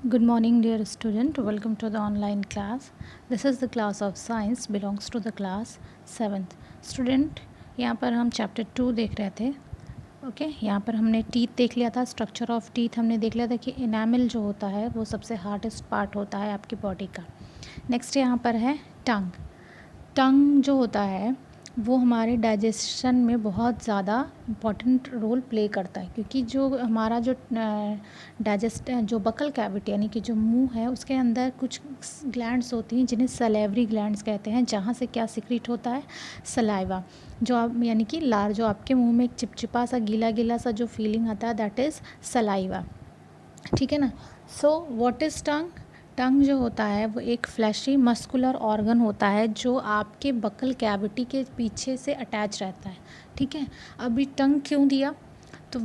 Good morning, dear student. Welcome to the online class. This is the class of science, belongs to the class 7th. Student, यहाँ पर हम chapter 2 देख रहे थे. Okay यहाँ पर हमने टीथ देख लिया था. स्ट्रक्चर ऑफ टीथ हमने देख लिया था कि इनामिल जो होता है वो सबसे हार्डेस्ट पार्ट होता है आपकी बॉडी का. नेक्स्ट यहाँ पर है टंग. टंग जो होता है वो हमारे डाइजेशन में बहुत ज़्यादा इम्पॉर्टेंट रोल प्ले करता है, क्योंकि जो हमारा जो जो बकल कैविटी यानी कि जो मुंह है उसके अंदर कुछ ग्लैंड्स होती हैं जिन्हें सलेवरी ग्लैंड्स कहते हैं, जहाँ से क्या सिक्रीट होता है, सलाइवा. जो आप यानी कि लार जो आपके मुंह में एक चिपचिपा सा गीला गीला सा जो फीलिंग आता है, दैट इज़ सलाइवा. ठीक है ना. सो व्हाट इज़ टंग? टंग जो होता है वो एक फ्लैशी मस्कुलर ऑर्गन होता है जो आपके बकल कैविटी के पीछे से अटैच रहता है. ठीक है. अभी टंग क्यों दिया, तो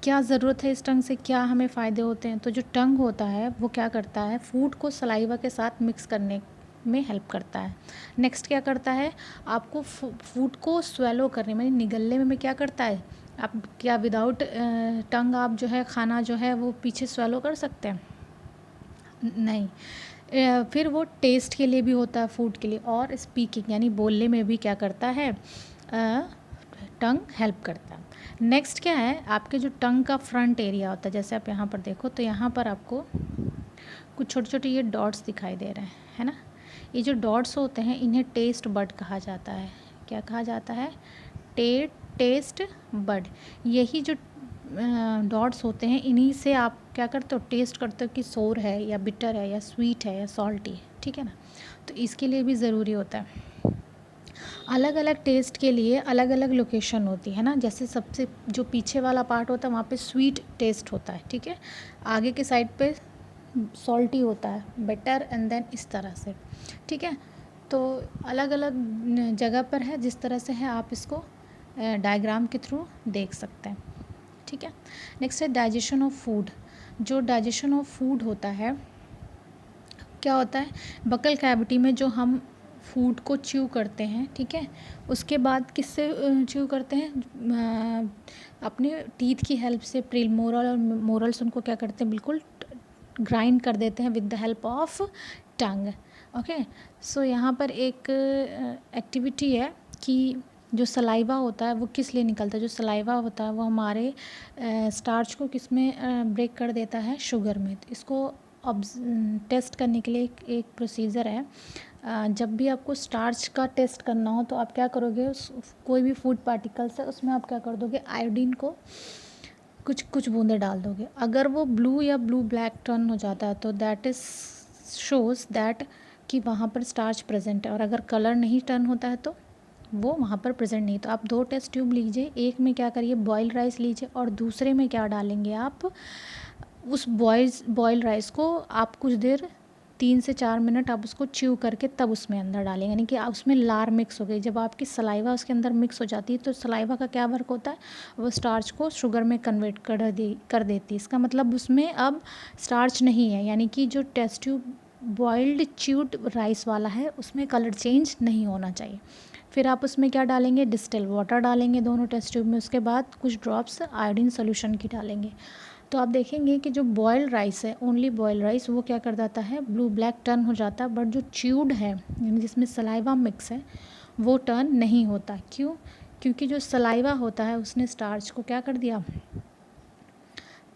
क्या ज़रूरत है इस टंग से, क्या हमें फ़ायदे होते हैं? तो जो टंग होता है वो क्या करता है, फूड को सलाइवा के साथ मिक्स करने में हेल्प करता है. नेक्स्ट क्या करता है, आपको फूड को स्वेलो करने में, निगलने में क्या करता है, आप क्या विदाउट टंग आप जो है खाना जो है वो पीछे स्वेलो कर सकते हैं? नहीं. फिर वो टेस्ट के लिए भी होता है, फूड के लिए, और स्पीकिंग यानी बोलने में भी क्या करता है, टंग हेल्प करता है. नेक्स्ट क्या है, आपके जो टंग का फ्रंट एरिया होता है, जैसे आप यहाँ पर देखो तो यहाँ पर आपको कुछ छोटे छोटे ये डॉट्स दिखाई दे रहे हैं, है ना. ये जो डॉट्स होते हैं इन्हें टेस्ट बड कहा जाता है. क्या कहा जाता है? Test bud. यही जो डॉट्स होते हैं इन्हीं से आप क्या करते हो, टेस्ट करते हो कि सोर है या बिटर है या स्वीट है या सॉल्टी है. ठीक है ना. तो इसके लिए भी ज़रूरी होता है. अलग अलग टेस्ट के लिए अलग अलग लोकेशन होती है ना. जैसे सबसे जो पीछे वाला पार्ट होता है वहाँ पे स्वीट टेस्ट होता है. ठीक है. आगे के साइड पे सॉल्टी होता है, बेटर, एंड देन इस तरह से. ठीक है. तो अलग अलग जगह पर है, जिस तरह से है आप इसको डायग्राम के थ्रू देख सकते हैं. ठीक है. नेक्स्ट है डाइजेशन ऑफ फूड. जो डाइजेशन ऑफ फूड होता है, क्या होता है, बकल कैविटी में जो हम फूड को च्यू करते हैं, ठीक है, उसके बाद किससे च्यू करते हैं, अपने टीथ की हेल्प से. प्रीमोरल और मोरल्स उनको क्या करते हैं, बिल्कुल ग्राइंड कर देते हैं with the help of tongue. Okay. So यहाँ पर एक एक्टिविटी है कि जो सलाइवा होता है वो किस लिए निकलता है. जो सलाइवा होता है वो हमारे स्टार्च को किस में ब्रेक कर देता है, शुगर में. तो इसको टेस्ट करने के लिए एक प्रोसीजर है. जब भी आपको स्टार्च का टेस्ट करना हो तो आप क्या करोगे, कोई भी फूड पार्टिकल्स है उसमें आप क्या कर दोगे, आयोडीन को कुछ कुछ बूंदे डाल दोगे. अगर वो ब्लू या ब्लू ब्लैक टर्न हो जाता है तो दैट इज़ शोज़ दैट कि वहाँ पर स्टार्च प्रेजेंट है. और अगर कलर नहीं टर्न होता है तो वो वहाँ पर प्रेजेंट नहीं. तो आप 2 टेस्ट ट्यूब लीजिए, एक में क्या करिए, बॉयल राइस लीजिए, और दूसरे में क्या डालेंगे आप, उस बॉयल राइस को आप कुछ देर 3 से 4 मिनट आप उसको च्यू करके तब उसमें अंदर डालेंगे. यानी कि उसमें लार मिक्स हो गई. जब आपकी सलाइवा उसके अंदर मिक्स हो जाती है तो सलाइवा का क्या वर्क होता है, वो स्टार्च को शुगर में कन्वर्ट कर देती है. इसका मतलब उसमें अब स्टार्च नहीं है, यानी कि जो test tube boiled chewed rice वाला है उसमें कलर चेंज नहीं होना चाहिए. फिर आप उसमें क्या डालेंगे, डिस्टिल वाटर डालेंगे दोनों टेस्ट ट्यूब में. उसके बाद कुछ ड्रॉप्स आयोडीन सोल्यूशन की डालेंगे. तो आप देखेंगे कि जो बॉयल राइस है, ओनली बॉयल राइस, वो क्या कर जाता है, ब्लू ब्लैक टर्न हो जाता है. बट जो च्यूड है यानी जिसमें सलाइवा मिक्स है वो टर्न नहीं होता. क्यों? क्योंकि जो सलाइवा होता है उसने स्टार्च को क्या कर दिया,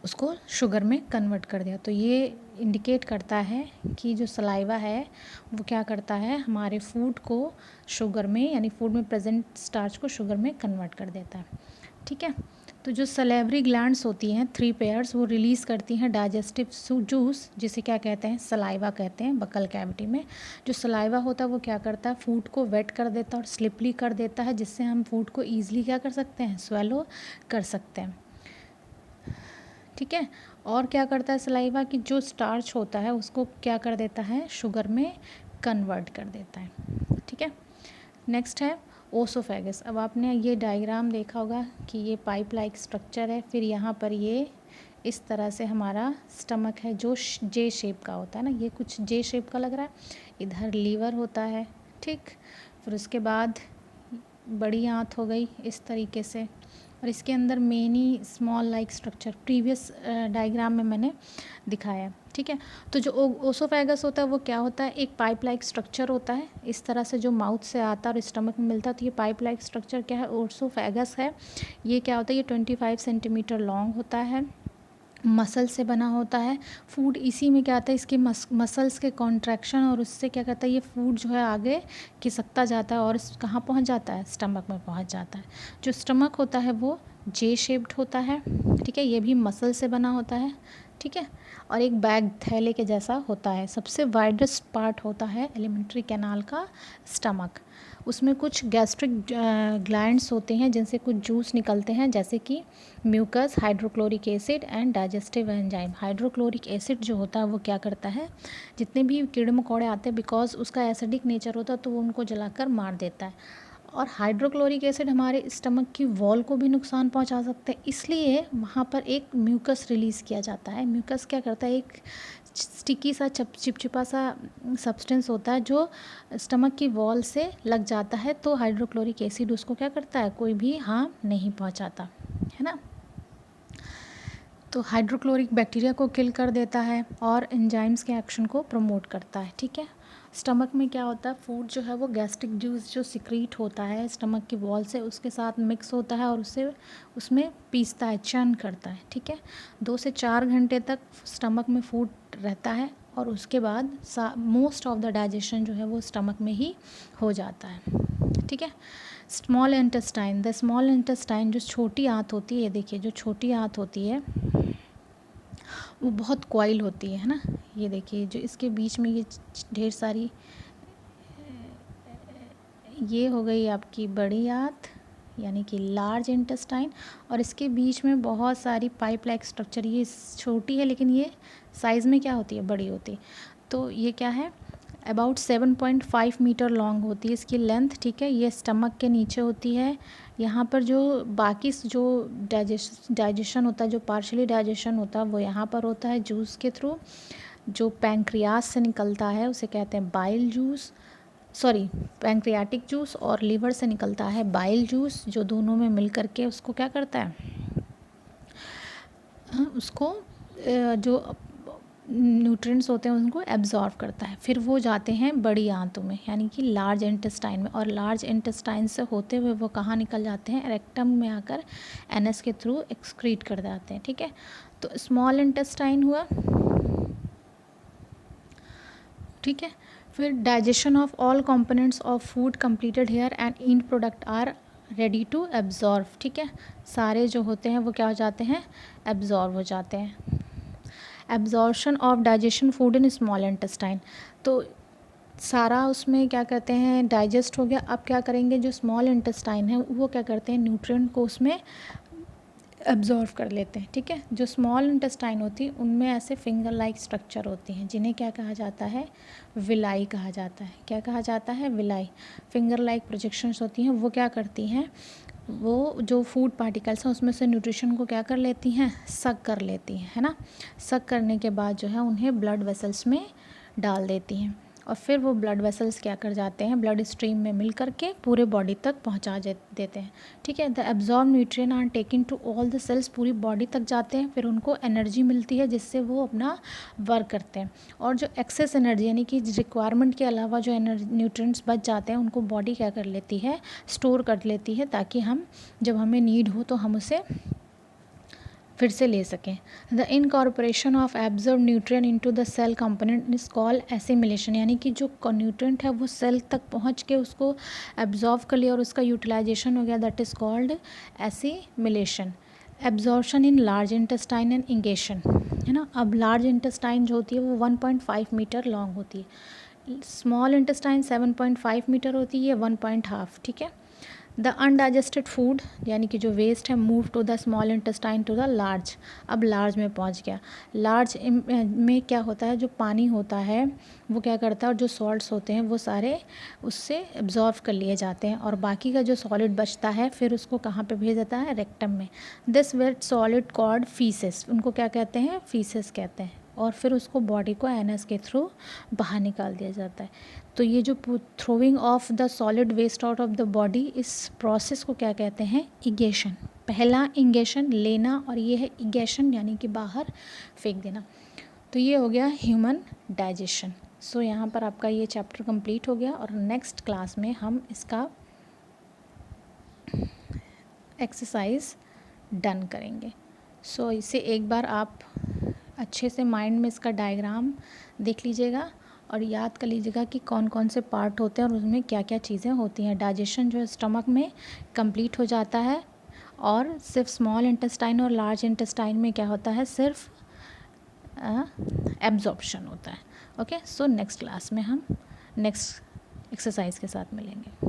उसको शुगर में कन्वर्ट कर दिया. तो ये इंडिकेट करता है कि जो सलाइवा है वो क्या करता है, हमारे फूड को शुगर में यानी फूड में प्रेजेंट स्टार्च को शुगर में कन्वर्ट कर देता है. ठीक है. तो जो सलेवरी ग्लैंड्स होती हैं 3 पेयर्स, वो रिलीज़ करती हैं डाइजेस्टिव जूस, जिसे क्या कहते हैं, सलाइवा कहते हैं. बकल कैविटी में जो सलाइवा होता है वो क्या करता है, फूड को वेट कर देता है और स्लिपरी कर देता है, जिससे हम फूड को ईजिली क्या कर सकते हैं, स्वेलो कर सकते हैं. ठीक है. और क्या करता है सलाइवा कि जो स्टार्च होता है उसको क्या कर देता है, शुगर में कन्वर्ट कर देता है. ठीक है. नेक्स्ट है ओसोफेगस. अब आपने ये डायग्राम देखा होगा कि ये पाइप लाइक स्ट्रक्चर है. फिर यहाँ पर ये इस तरह से हमारा स्टमक है जो जे शेप का होता है ना, ये कुछ जे शेप का लग रहा है. इधर लीवर होता है. ठीक. फिर उसके बाद बड़ी आंत हो गई इस तरीके से. और इसके अंदर many small like structure previous diagram में मैंने दिखाया है, ठीक है। तो जो ओसोफेगस होता है वो क्या होता है, एक पाइप लाइक स्ट्रक्चर होता है, इस तरह से जो माउथ से आता है और स्टमक में मिलता है। तो ये पाइप लाइक स्ट्रक्चर क्या है, ओसोफेगस है। ये क्या होता है, ये 25 सेंटीमीटर लॉन्ग होता है, मसल से बना होता है। फूड इसी में क्या आता है, इसके मसल्स के कॉन्ट्रैक्शन और उससे क्या कहता है, ये फूड जो है आगे खिसकता जाता है और कहाँ पहुंच जाता है, स्टमक में पहुंच जाता है। जो स्टमक होता है वो जे शेप्ड होता है, ठीक है। ये भी मसल से बना होता है, ठीक है। और एक बैग थैले के जैसा होता है। सबसे वाइडेस्ट पार्ट होता है एलिमेंट्री कैनाल का स्टमक। उसमें कुछ गैस्ट्रिक ग्लैंड्स होते हैं जिनसे कुछ जूस निकलते हैं, जैसे कि mucus, hydrochloric acid and digestive enzyme. Hydrochloric acid जो होता है वो क्या करता है, जितने भी कीड़े मकोड़े आते हैं, बिकॉज उसका एसिडिक नेचर होता है तो वो उनको जलाकर मार देता है। और हाइड्रोक्लोरिक एसिड हमारे स्टमक की वॉल को भी नुकसान पहुंचा सकते हैं, इसलिए वहाँ पर एक म्यूकस रिलीज़ किया जाता है। म्यूकस क्या करता है, एक स्टिकी सा चिपचिपा सा सब्सटेंस होता है जो स्टमक की वॉल से लग जाता है, तो हाइड्रोक्लोरिक एसिड उसको क्या करता है, कोई भी हार्म नहीं पहुंचाता, है ना। तो हाइड्रोक्लोरिक बैक्टीरिया को किल कर देता है और एंजाइम्स के एक्शन को प्रमोट करता है, ठीक है। स्टमक में क्या होता है, फूड जो है वो गैस्ट्रिक जूस जो सिक्रीट होता है स्टमक की वॉल से, उसके साथ मिक्स होता है और उससे उसमें पीसता है, चर्न करता है, ठीक है। 2 से 4 घंटे तक स्टमक में फूड रहता है और उसके बाद मोस्ट ऑफ द डाइजेशन जो है वो स्टमक में ही हो जाता है, ठीक है। Small intestine, the small intestine जो छोटी आंत होती है, देखिए जो छोटी आंत होती है वो बहुत कॉइल होती है ना। ये देखिए जो इसके बीच में ये ढेर सारी, ये हो गई आपकी बड़ी आंत यानी कि लार्ज इंटेस्टाइन, और इसके बीच में बहुत सारी पाइप लाइक स्ट्रक्चर। ये छोटी है लेकिन ये साइज़ में क्या होती है, बड़ी होती है। तो ये क्या है, अबाउट 7.5 मीटर लॉन्ग होती है इसकी लेंथ, ठीक है। ये स्टमक के नीचे होती है। यहाँ पर जो बाकी जो डाइजेशन होता है, जो पार्शियली डाइजेशन होता है वो यहाँ पर होता है जूस के थ्रू। जो पैंक्रियास से निकलता है उसे कहते हैं bile juice, sorry pancreatic juice, और लीवर से निकलता है बाइल जूस, जो दोनों में मिल करके उसको क्या करता है, उसको जो न्यूट्रिएंट्स होते हैं उनको एब्जॉर्व करता है। फिर वो जाते हैं बड़ी आंतों में यानी कि लार्ज इंटेस्टाइन में, और लार्ज इंटेस्टाइन से होते हुए वो कहाँ निकल जाते हैं, रेक्टम में आकर एनएस के थ्रू एक्सक्रीट कर जाते हैं, ठीक है। तो स्मॉल इंटेस्टाइन हुआ, ठीक है। फिर digestion of all components of food completed here and in product are ready to absorb, ठीक है। सारे जो होते हैं वो क्या हो जाते हैं, एब्जॉर्व हो जाते हैं। Absorption of digestion food in small intestine, तो सारा उसमें क्या कहते हैं डाइजेस्ट हो गया। अब क्या करेंगे, जो स्मॉल इंटेस्टाइन है वो क्या करते हैं, न्यूट्रिएंट को उसमें एब्जॉर्व कर लेते हैं, ठीक है। जो स्मॉल इंटेस्टाइन होती है उनमें ऐसे फिंगर लाइक स्ट्रक्चर होती हैं जिन्हें क्या कहा जाता है, विलाई कहा जाता है। क्या कहा जाता है, विलाई। फिंगर लाइक प्रोजेक्शंस होती हैं, वो क्या करती हैं, वो जो फूड पार्टिकल्स हैं उसमें से न्यूट्रिशन को क्या कर लेती हैं, सक कर लेती हैं, है ना। सक करने के बाद जो है उन्हें ब्लड वेसल्स में डाल देती हैं और फिर वो ब्लड वेसल्स क्या कर जाते हैं, ब्लड स्ट्रीम में मिल करके पूरे बॉडी तक पहुंचा देते हैं, ठीक है। The absorb nutrient are taken to all the cells, पूरी बॉडी तक जाते हैं, फिर उनको एनर्जी मिलती है जिससे वो अपना वर्क करते हैं। और जो एक्सेस एनर्जी यानी कि रिक्वायरमेंट के अलावा जो न्यूट्रिएंट्स बच जाते हैं उनको बॉडी क्या कर लेती है, स्टोर कर लेती है, ताकि हम जब हमें नीड हो तो हम उसे फिर से ले सकें। The incorporation of absorb nutrient into the cell component is called assimilation, यानी कि जो न्यूट्रिएंट है वो सेल तक पहुंच के उसको एब्जॉर्व कर लिया और उसका यूटिलाइजेशन हो गया, that is called assimilation. Absorption in large intestine and ingestion, है ना। अब लार्ज इंटेस्टाइन जो होती है वो 1.5 मीटर लॉन्ग होती है, स्मॉल इंटेस्टाइन 7.5 मीटर होती है, 1.5, ठीक है। द अनडाइजेस्टेड फूड यानी कि जो वेस्ट है move to the small intestine to the large, अब लार्ज में पहुंच गया। लार्ज में क्या होता है, जो पानी होता है वो क्या करता है, और जो सॉल्ट्स होते हैं वो सारे उससे एब्जॉर्व कर लिए जाते हैं और बाकी का जो सॉलिड बचता है फिर उसको कहाँ पे भेज देता है, रेक्टम में। This wet solid called faeces, उनको क्या कहते हैं, फीसेस कहते हैं, और फिर उसको बॉडी को एनएस के थ्रू बाहर निकाल दिया जाता है। तो ये जो throwing off the solid waste out of the body, इस प्रोसेस को क्या कहते हैं, इगेशन। पहला इंगेशन लेना और ये है इगेशन यानी कि बाहर फेंक देना। तो ये हो गया ह्यूमन डाइजेशन। सो यहाँ पर आपका ये चैप्टर कंप्लीट हो गया और नेक्स्ट क्लास में हम इसका एक्सरसाइज डन करेंगे। सो इसे एक बार आप अच्छे से माइंड में इसका डायग्राम देख लीजिएगा और याद कर लीजिएगा कि कौन कौन से पार्ट होते हैं और उसमें क्या क्या चीज़ें होती हैं। डाइजेशन जो है स्टमक में कंप्लीट हो जाता है और सिर्फ स्मॉल इंटेस्टाइन और लार्ज इंटेस्टाइन में क्या होता है, सिर्फ एब्जॉर्प्शन होता है। ओके, सो नेक्स्ट क्लास में हम नेक्स्ट एक्सरसाइज के साथ मिलेंगे।